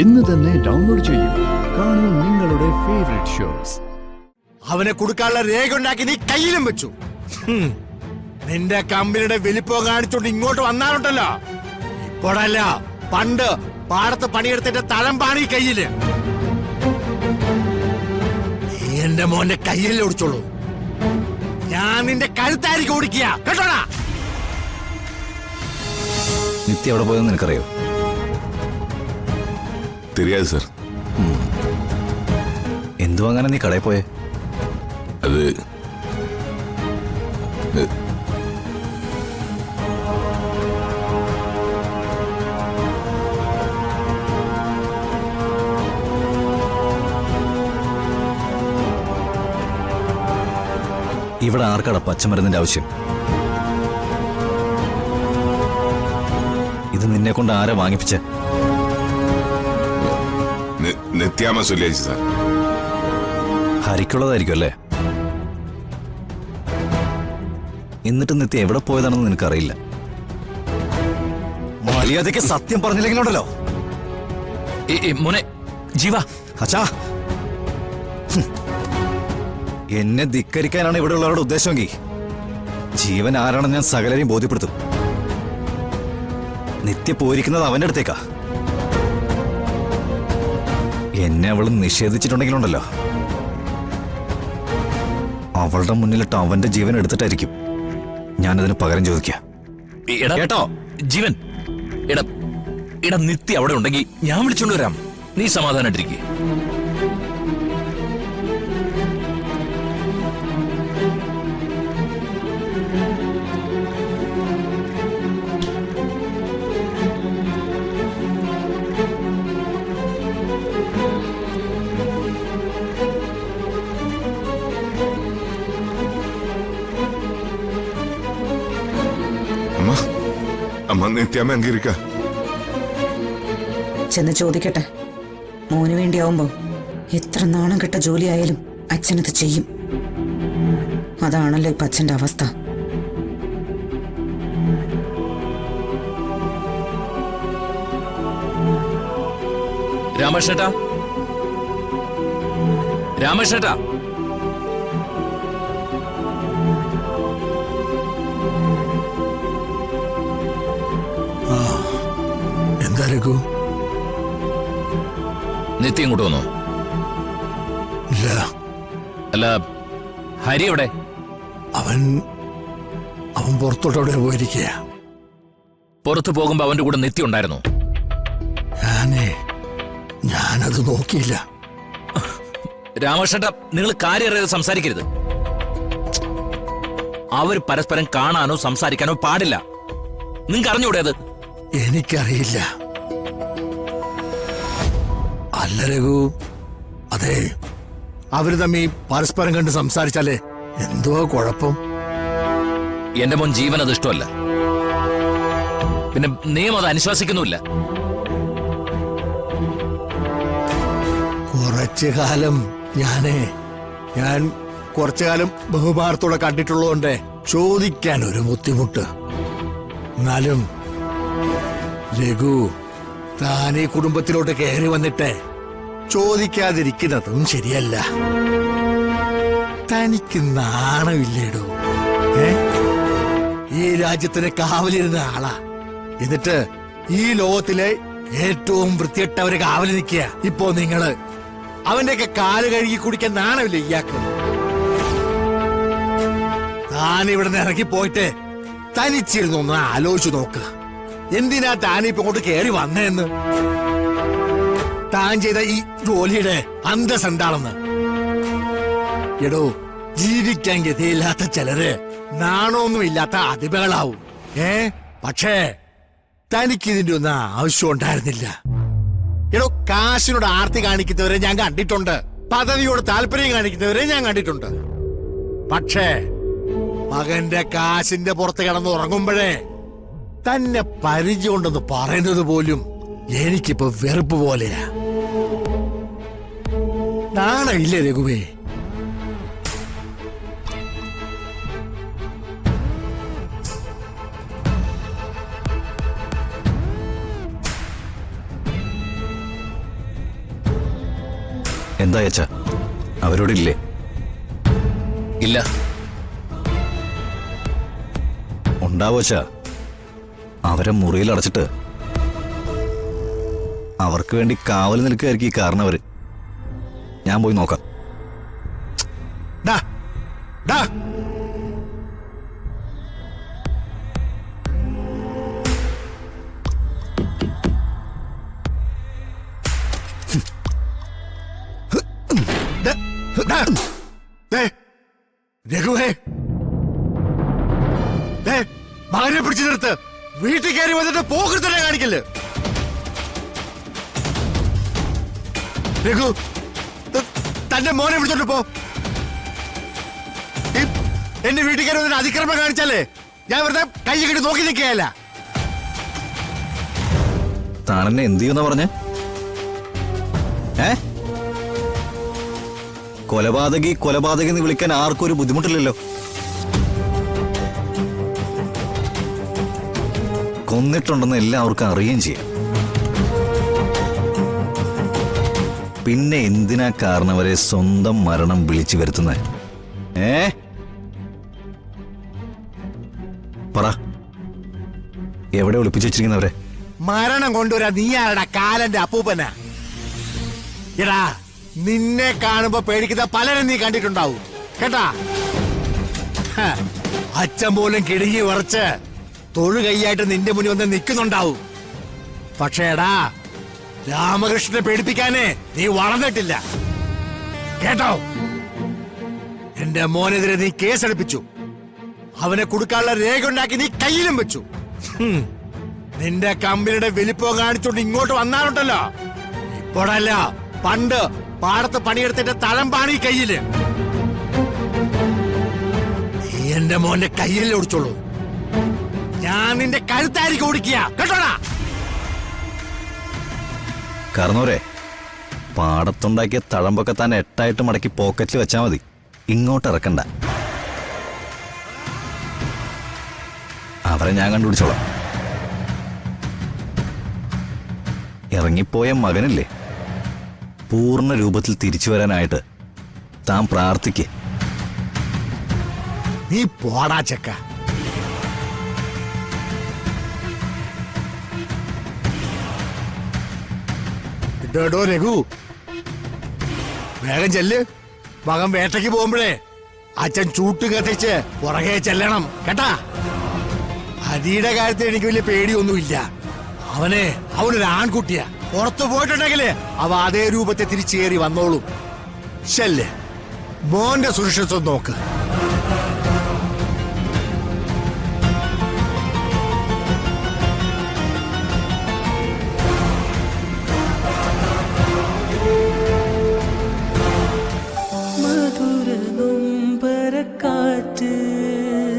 ഇന്ന് തന്നെ ഡൗൺലോഡ് ചെയ്യൂ. കാണൂ നിങ്ങളുടെ ഫേവറേറ്റ് ഷോസ്. അവനെ കൊടുക്കാനുള്ള രേഖ ഉണ്ടാക്കി നീ കയ്യിലും വെച്ചു. നിന്റെ കമ്പനിയുടെ വലിപ്പം കാണിച്ചോണ്ട് ഇങ്ങോട്ട് വന്നാലുണ്ടല്ലോ, ഇപ്പോഴല്ല പണ്ട് പാടത്ത് പണിയെടുത്തിന്റെ തഴമ്പാണ് ഈ കയ്യില്. നീ എന്റെ മോന്റെ കയ്യിൽ ഓടിച്ചോളൂ, ഞാൻ നിന്റെ കഴുത്തായിരിക്കും ഓടിക്കുക, കേട്ടോടാ. നിത്യ എവിടെ പോയെന്ന് നിനക്കറിയോ? தெரியாது சார். എന്തു വാങ്ങാനാ നീ കടയിൽ പോയേ? അത് ഇവിടെ ആർക്കാടാ പച്ചമരുന്നിന്റെ ആവശ്യം? ഇത് നിന്നെ കൊണ്ട് ആരാ വാങ്ങിപ്പിച്ച? നിത്യാമ്മ ചൊല്ലിയാച്ചു സാർ. ഹരിക്കുള്ളതായിരിക്കും അല്ലേ? എന്നിട്ട് നിത്യ എവിടെ പോയതാണെന്ന് നിനക്കറിയില്ല. മര്യാദയ്ക്ക് സത്യം പറഞ്ഞില്ലെങ്കിലുണ്ടല്ലോ. മോനെ ജീവ, അച്ഛാ, എന്നെ ധിക്കരിക്കാനാണ് ഇവിടെ ഉള്ളവരുടെ ഉദ്ദേശമെങ്കിൽ ജീവൻ ആരാണെന്ന് ഞാൻ സകലരെയും ബോധ്യപ്പെടുത്തും. നിത്യ പോയിരിക്കുന്നത് അവന്റെ അടുത്തേക്കാ. എന്നെ അവൾ നിഷേധിച്ചിട്ടുണ്ടെങ്കിലുണ്ടല്ലോ, അവളുടെ മുന്നിലിട്ട് അവന്റെ ജീവൻ എടുത്തിട്ടായിരിക്കും ഞാനതിന് പകരം ചോദിക്കാം. കേട്ടോ ജീവൻ, ഇട നിത്യ അവിടെ ഉണ്ടെങ്കിൽ ഞാൻ വിളിച്ചോണ്ട് വരാം. നീ സമാധാനായിട്ടിരിക്കേ. അമ്മ നിത്യാമ്മ എങ്കിരിക്ക ചെന്ന് ചോദിക്കട്ടെ. മോന് വേണ്ടിയാവുമ്പോ എത്ര നാണം കെട്ട ജോലിയായാലും അച്ഛനത് ചെയ്യും. അതാണല്ലോ ഇപ്പൊ അച്ഛന്റെ അവസ്ഥ. രാമേഷേട്ടാ, രാമേഷേട്ടാ, എന്താ രഘു? നിത്യ ഇങ്ങോട്ട് വന്നോ? ഇല്ല. അല്ല, ഹരി എവിടെ? അവൻ പുറത്തോട്ടെവിടെ പോയിരിക്കുക. പുറത്തു പോകുമ്പോ അവന്റെ കൂടെ നിത്യ ഉണ്ടായിരുന്നു? ഞാനത് നോക്കിയില്ല. രാമേഷേട്ടാ, നിങ്ങൾ കാര്യം അറിയാതെ സംസാരിക്കരുത്. അവർ പരസ്പരം കാണാനോ സംസാരിക്കാനോ പാടില്ല. നിങ്ങൾക്ക് അറിഞ്ഞൂടെ അത്? എനിക്കറിയില്ല. അല്ല രഘു, അതെ, അവര് തമ്മി പരസ്പരം കണ്ട് സംസാരിച്ചാലേ എന്തോ കുഴപ്പം. എന്റെ മോൻ ജീവൻ അത് ഇഷ്ടമല്ല. പിന്നെ നിയമം അത് അനുശാസിക്കുന്നുമില്ല. കുറച്ചു കാലം ഞാൻ കുറച്ചു കാലം ബഹുഭാരത്തോടെ കണ്ടിട്ടുള്ളതുകൊണ്ട് ചോദിക്കാൻ ഒരു ബുദ്ധിമുട്ട്. എന്നാലും രഘു, താൻ ഈ കുടുംബത്തിലോട്ട് കയറി വന്നിട്ട് ചോദിക്കാതിരിക്കുന്നതും ശരിയല്ല. തനിക്ക് നാണമില്ലേടോ? ഈ രാജ്യത്തിന് കാവലിരുന്ന ആളാ, എന്നിട്ട് ഈ ലോകത്തിലെ ഏറ്റവും വൃത്തികെട്ടവരെ കാവലി നിൽക്കുക. ഇപ്പോ നിങ്ങള് അവന്റെയൊക്കെ കാല് കഴുകി കുടിക്കാൻ നാണമില്ല ഇയാൾക്ക്? താൻ ഇവിടെ നിന്ന് ഇറങ്ങിപ്പോയിട്ട് തനിച്ചിരുന്ന് ഒന്ന് ആലോചിച്ചു നോക്ക്. എന്തിനാ താനിപ്പോ ഇങ്ങോട്ട് കയറി വന്നേന്ന്? താൻ ചെയ്ത ഈ ജോലിയുടെ അന്തസ് എന്താണെന്ന്? എടോ, ജീവിക്കാൻ ഗതിയില്ലാത്ത ചിലര് നാണമൊന്നും ഇല്ലാത്ത അതിഥികളാവും. പക്ഷേ തനിക്കിതിന്റെ ഒന്നും ആവശ്യം ഉണ്ടായിരുന്നില്ല. എടോ, കാശിനോട് ആർത്തി കാണിക്കുന്നവരെ ഞാൻ കണ്ടിട്ടുണ്ട്, പദവിയോട് താല്പര്യം കാണിക്കുന്നവരെ ഞാൻ കണ്ടിട്ടുണ്ട്. പക്ഷേ മകന്റെ കാശിന്റെ പുറത്ത് കിടന്ന് ഉറങ്ങുമ്പോഴേ തന്നെ പരിചയമുണ്ടെന്ന് പറയുന്നത് പോലും എനിക്കിപ്പോ വെറുപ്പ് പോലെയാ. നാണമില്ലേ രഘുവേ? എന്താ അച്ഛ അവരോടില്ലേ? ഇല്ല. ഉണ്ടാവോ അച്ഛ? അവരെ മുറിയിൽ അടച്ചിട്ട് അവർക്ക് വേണ്ടി കാവൽ നിൽക്കുകയായിരിക്കും ഈ കാരണവര്. ഞാൻ പോയി നോക്കാം. ഡാ, ഡാ. ഡാ, ദേ, രഘുവേ, ദേ, മകനെ പിടിച്ചു നിർത്ത്. വീട്ടിൽ കയറി വന്നിട്ട് പോകൃത്തന്നെ കാണിക്കല്. രഘു, തന്റെ മോനെ വിളിച്ചോണ്ട് പോ. എന്റെ വീട്ടിൽ കയറി വന്നിട്ട് അതിക്രമം കാണിച്ചാലേ ഞാൻ വെറുതെ കൈ കെട്ടി നോക്കി നിൽക്കുകയല്ല. താനെന്നെ എന്ത് ചെയ്യുന്ന പറഞ്ഞേ? കൊലപാതകി എന്ന് വിളിക്കാൻ ആർക്കും ഒരു ബുദ്ധിമുട്ടില്ലല്ലോ. കൊന്നിട്ടുണ്ടെന്ന് എല്ലാവർക്കും അറിയുകയും ചെയ്യാം. പിന്നെ എന്തിനാ കാരണവരെ സ്വന്തം മരണം വിളിച്ചു വരുത്തുന്നത്? പറ, എവിടെ ഒളിപ്പിച്ചു വെച്ചിരിക്കുന്നവരെ? മരണം കൊണ്ടുവരാ നീ ആരടാ? കാലന്റെ അപ്പൂപ്പനാ. എടാ, നിന്നെ കാണുമ്പോ പേടിക്കുന്ന പലരും നീ കണ്ടിട്ടുണ്ടാവും കേട്ടാ. അച്ഛൻ പോലും കിടുങ്ങി വറച്ച് തൊഴു കൈയായിട്ട് നിന്റെ മുന്നിൽ വന്ന് നിൽക്കുന്നുണ്ടാവും. പക്ഷേ എടാ, രാമകൃഷ്ണനെ പേടിപ്പിക്കാനേ നീ വളർന്നിട്ടില്ല കേട്ടോ. എന്റെ മോനെതിരെ നീ കേസെടുപ്പിച്ചു. അവനെ കൊടുക്കാനുള്ള രേഖ ഉണ്ടാക്കി നീ കയ്യിലും വെച്ചു. നിന്റെ കമ്പനിയുടെ വലിപ്പം കാണിച്ചോണ്ട് ഇങ്ങോട്ട് വന്നാലുണ്ടല്ലോ, ഇപ്പോഴല്ല പണ്ട് പാടത്ത് പണിയെടുത്തിട്ട് തഴമ്പാണ് ഈ കയ്യില്. നീ എന്റെ മോന്റെ കയ്യിൽ ഓടിച്ചോളൂ. ഞാൻ നിന്റെ കഴുത്തായിരിക്കും ഓടിക്കുക കേട്ടോടാ. കാരണവരെ, പാടത്തുണ്ടാക്കിയ തഴമ്പൊക്കെ താൻ 8 മടക്കി പോക്കറ്റിൽ വെച്ചാ മതി. ഇങ്ങോട്ട് ഇറക്കണ്ട. അവരെ ഞാൻ കണ്ടുപിടിച്ചോളാം. ഇറങ്ങിപ്പോയ മകനില്ലേ, പൂർണ്ണ രൂപത്തിൽ തിരിച്ചു വരാനായിട്ട് താൻ പ്രാർത്ഥിക്ക്. നീ പോടാ ചെക്ക. ഇടോ രഘു, വേഗം ചെല്ല്. മകൻ വേട്ടയ്ക്ക് പോകുമ്പോഴേ അച്ഛൻ ചൂട്ട് കത്തിച്ച് പുറകെ ചെല്ലണം കേട്ടാ. ഹരിയുടെ കാര്യത്തിൽ എനിക്ക് വലിയ പേടിയൊന്നുമില്ല. അവനൊരു ആൺകുട്ടിയാ. പുറത്തു പോയിട്ടുണ്ടെങ്കില് അവ അതേ രൂപത്തെ തിരിച്ചു കയറി വന്നോളും. ശല്യ മോന്റെ സുരക്ഷിതത്വം നോക്ക്.